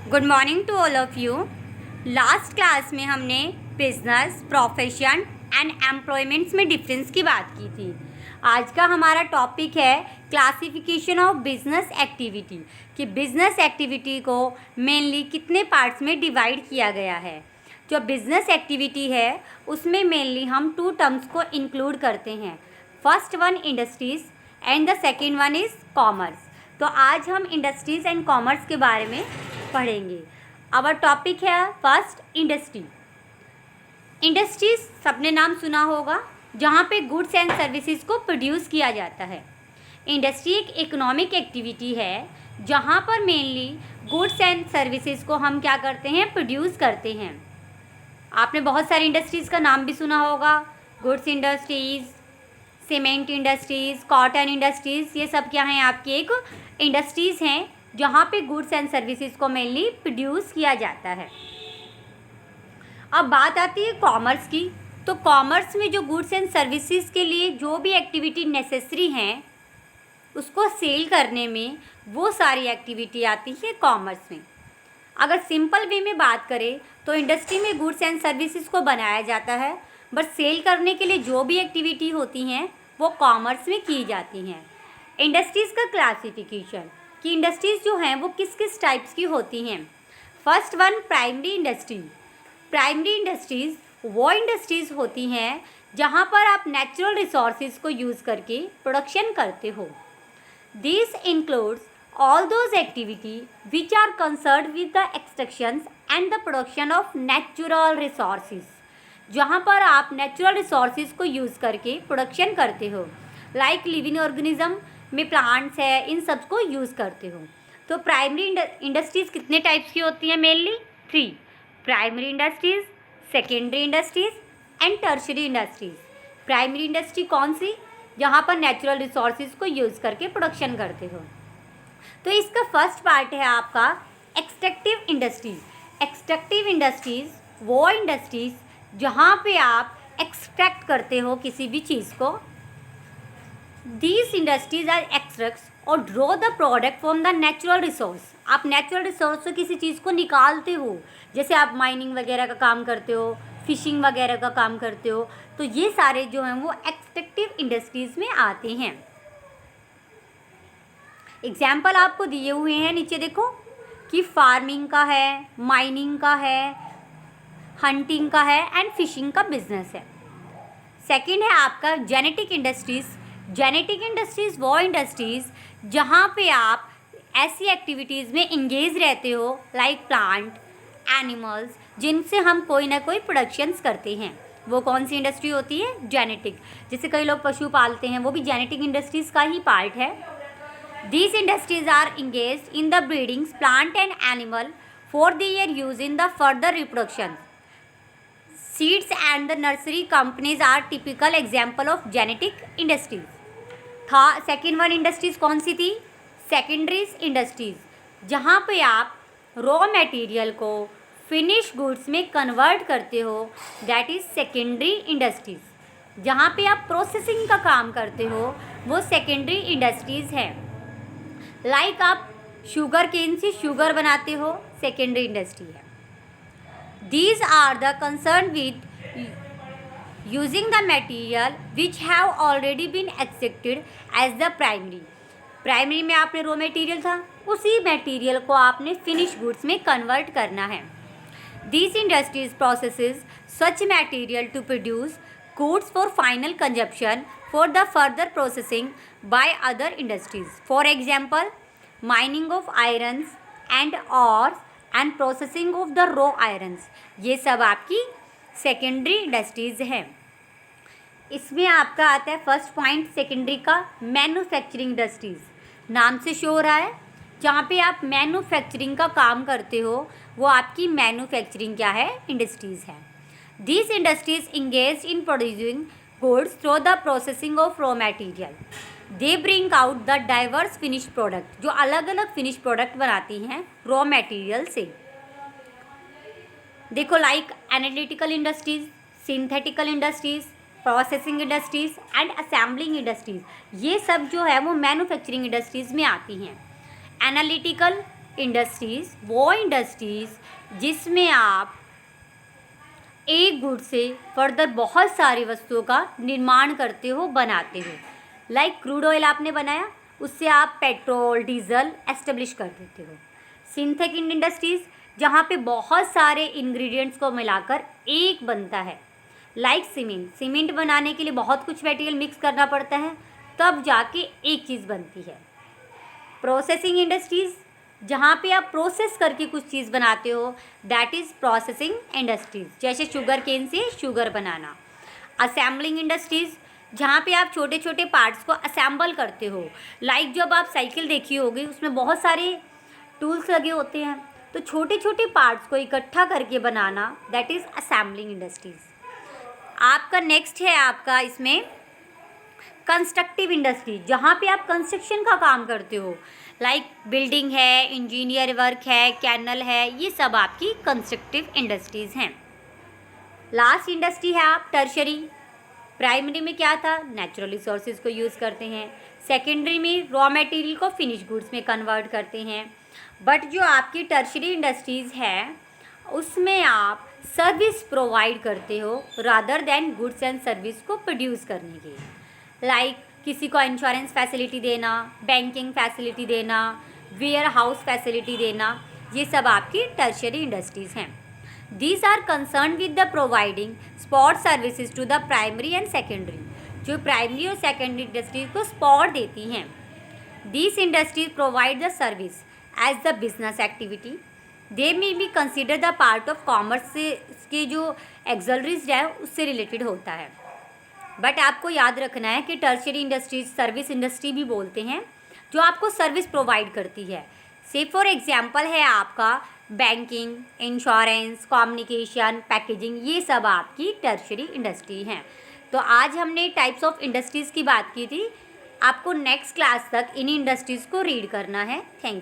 Good morning to all of you. Last class में हमने business, profession and employments में difference की बात की थी। आज का हमारा टॉपिक है क्लासिफिकेशन ऑफ बिजनेस एक्टिविटी, कि बिजनेस एक्टिविटी को मेनली कितने पार्ट्स में डिवाइड किया गया है। जो बिजनेस एक्टिविटी है उसमें मेनली हम टू टर्म्स को इंक्लूड करते हैं। First one industries and the second one is commerce. तो आज हम इंडस्ट्रीज़ एंड कॉमर्स के बारे में पढ़ेंगे। आवर टॉपिक है फर्स्ट इंडस्ट्री। इंडस्ट्रीज सबने नाम सुना होगा, जहाँ पे गुड्स एंड सर्विसेज को प्रोड्यूस किया जाता है। इंडस्ट्री एक इकोनॉमिक एक्टिविटी है जहाँ पर मेनली गुड्स एंड सर्विसेज को हम क्या करते हैं, प्रोड्यूस करते हैं। आपने बहुत सारी इंडस्ट्रीज़ का नाम भी सुना होगा, goods industries, cement industries, cotton industries, ये सब क्या हैं, आपकी एक इंडस्ट्रीज़ हैं जहाँ पे गुड्स एंड सर्विसेज को मेनली प्रोड्यूस किया जाता है। अब बात आती है कॉमर्स की। तो कॉमर्स में जो गुड्स एंड सर्विसेज के लिए जो भी एक्टिविटी नेसेसरी हैं उसको सेल करने में वो सारी एक्टिविटी आती है कॉमर्स में। अगर सिंपल वे में बात करें तो इंडस्ट्री में गुड्स एंड सर्विसेज को बनाया जाता है, बट सेल करने के लिए जो भी एक्टिविटी होती हैं वो कॉमर्स में की जाती हैं। इंडस्ट्रीज़ का क्लासिफिकेशन, कि इंडस्ट्रीज़ जो हैं वो किस किस टाइप्स की होती हैं। First one primary industry. Primary industries वो इंडस्ट्रीज़ होती हैं जहाँ पर आप नेचुरल रिसोर्सेज को यूज़ करके प्रोडक्शन करते हो। This includes all those activity which are concerned with the extractions and the production of natural resources, जहाँ पर आप नेचुरल रिसोर्सेज को यूज़ करके प्रोडक्शन करते हो। लाइक लिविंग ऑर्गेनिज्म में प्लांट्स है, इन सब को यूज़ करते हो। तो प्राइमरी इंडस्ट्रीज़ कितने टाइप्स की होती हैं, mainly 3: primary industries, secondary industries and tertiary industries. Primary industry कौन सी, जहाँ पर नेचुरल रिसोर्सेज को यूज़ करके प्रोडक्शन करते हो। तो इसका फर्स्ट पार्ट है आपका एक्सट्रैक्टिव इंडस्ट्रीज। एक्सट्रैक्टिव इंडस्ट्रीज वो इंडस्ट्रीज जहाँ पे आप एक्सट्रैक्ट करते हो किसी भी चीज़ को। दीज इंडस्ट्रीज आर एक्सट्रैक्ट्स और draw the product from the natural resource. आप नेचुरल रिसोर्स से किसी चीज़ को निकालते हो, जैसे आप माइनिंग वगैरह का काम करते हो, फिशिंग वगैरह का काम करते हो। तो ये सारे जो हैं वो एक्सट्रैक्टिव इंडस्ट्रीज़ में आते हैं। एग्जाम्पल आपको दिए हुए हैं नीचे देखो, कि फार्मिंग का है, माइनिंग का है, हंटिंग का है एंड फिशिंग का बिजनेस है। सेकंड है आपका जेनेटिक इंडस्ट्रीज़। जेनेटिक इंडस्ट्रीज़ वो इंडस्ट्रीज़ जहाँ पे आप ऐसी एक्टिविटीज़ में इंगेज रहते हो, लाइक प्लांट, एनिमल्स, जिनसे हम कोई ना कोई प्रोडक्शंस करते हैं। वो कौन सी इंडस्ट्री होती है, जेनेटिक। जैसे कई लोग पशु पालते हैं, वो भी जेनेटिक इंडस्ट्रीज़ का ही पार्ट है। These industries are engaged in the breeding plant and animal for their use in the further reproduction. Seeds and the nursery companies are typical example of genetic industries. था second one industries कौन सी थी, secondaries industries, जहाँ पे आप raw material को finish goods में convert करते हो, दैट इज़ सेकेंडरी इंडस्ट्रीज। जहाँ पे आप प्रोसेसिंग का काम करते हो वो सेकेंडरी इंडस्ट्रीज़ है। लाइक आप शुगर केन से शुगर बनाते हो, सेकेंडरी इंडस्ट्री है। These are the concern with using the material which have already been extracted as the primary. Primary में आपने रॉ मटेरियल था, उसी मटेरियल को आपने फिनिश गुड्स में कन्वर्ट करना है। These industries processes such material to produce goods for final consumption for the further processing by other industries. For example, mining of irons and ores and processing of the raw irons. ये सब आपकी secondary industries हैं। इसमें आपका आता है first point secondary का, manufacturing industries. नाम से शो हो रहा है, जहाँ पे आप मैन्युफैक्चरिंग का काम करते हो वो आपकी मैन्युफैक्चरिंग क्या है, इंडस्ट्रीज़ है। These industries engaged in producing goods through the processing of raw material. They bring out the diverse finished product, जो अलग अलग फिनिश प्रोडक्ट बनाती हैं रॉ मटेरियल से। देखो, like analytical industries, synthetical industries, processing industries and assembling industries, ये सब जो है वो मैन्युफैक्चरिंग इंडस्ट्रीज में आती हैं। एनालिटिकल इंडस्ट्रीज़ वो इंडस्ट्रीज़ जिसमें आप एक गुड से फर्दर बहुत सारी वस्तुओं का निर्माण करते हो, बनाते हो। लाइक क्रूड ऑयल आपने बनाया, उससे आप पेट्रोल डीजल एस्टेब्लिश कर देते हो। सिंथेटिक इंडस्ट्रीज़ जहाँ पे बहुत सारे इंग्रेडिएंट्स को मिलाकर एक बनता है। लाइक सीमेंट बनाने के लिए बहुत कुछ मटेरियल मिक्स करना पड़ता है, तब जाके एक चीज़ बनती है। प्रोसेसिंग इंडस्ट्रीज़ जहाँ पे आप प्रोसेस करके कुछ चीज़ बनाते हो, दैट इज़ प्रोसेसिंग इंडस्ट्रीज़, जैसे शुगर केन से शुगर बनाना। असेंबलिंग इंडस्ट्रीज़ जहाँ पे आप छोटे छोटे पार्ट्स को असेंबल करते हो। लाइक जब आप साइकिल देखी होगी, उसमें बहुत सारे टूल्स लगे होते हैं, तो छोटे छोटे पार्ट्स को इकट्ठा करके बनाना, दैट इज़ असेंबलिंग इंडस्ट्रीज़। आपका नेक्स्ट है आपका इसमें कंस्ट्रक्टिव इंडस्ट्री, जहाँ पे आप कंस्ट्रक्शन का काम करते हो। लाइक बिल्डिंग है, इंजीनियर वर्क है, कैनल है, ये सब आपकी कंस्ट्रक्टिव इंडस्ट्रीज़ हैं। लास्ट इंडस्ट्री है आप टर्शरी। प्राइमरी में क्या था, नेचुरल रिसोर्सेज को यूज़ करते हैं। सेकेंडरी में रॉ मटेरियल को फिनिश गुड्स में कन्वर्ट करते हैं। बट जो आपकी टर्शरी इंडस्ट्रीज़ है, उसमें आप सर्विस प्रोवाइड करते हो rather than goods and service को प्रोड्यूस करने के। लाइक किसी को इंश्योरेंस फैसिलिटी देना, बैंकिंग फैसिलिटी देना, वेयर हाउस फैसिलिटी देना, ये सब आपकी टर्शरी इंडस्ट्रीज़ हैं। These are concern with the providing spot services to the primary and secondary, जो प्राइमरी और सेकेंडरी इंडस्ट्रीज को स्पॉट देती हैं। These industries provide the service as the business activity, they may be consider the part of commerce के जो एक्सलरीज है उससे related होता है। बट आपको याद रखना है कि टर्शियरी इंडस्ट्रीज सर्विस इंडस्ट्री भी बोलते हैं, जो आपको सर्विस प्रोवाइड करती है। से फॉर एग्जांपल है आपका बैंकिंग, इंश्योरेंस, कम्युनिकेशन, पैकेजिंग, ये सब आपकी टर्शियरी इंडस्ट्री हैं। तो आज हमने टाइप्स ऑफ इंडस्ट्रीज़ की बात की थी। आपको नेक्स्ट क्लास तक इन इंडस्ट्रीज़ को रीड करना है। Thank you.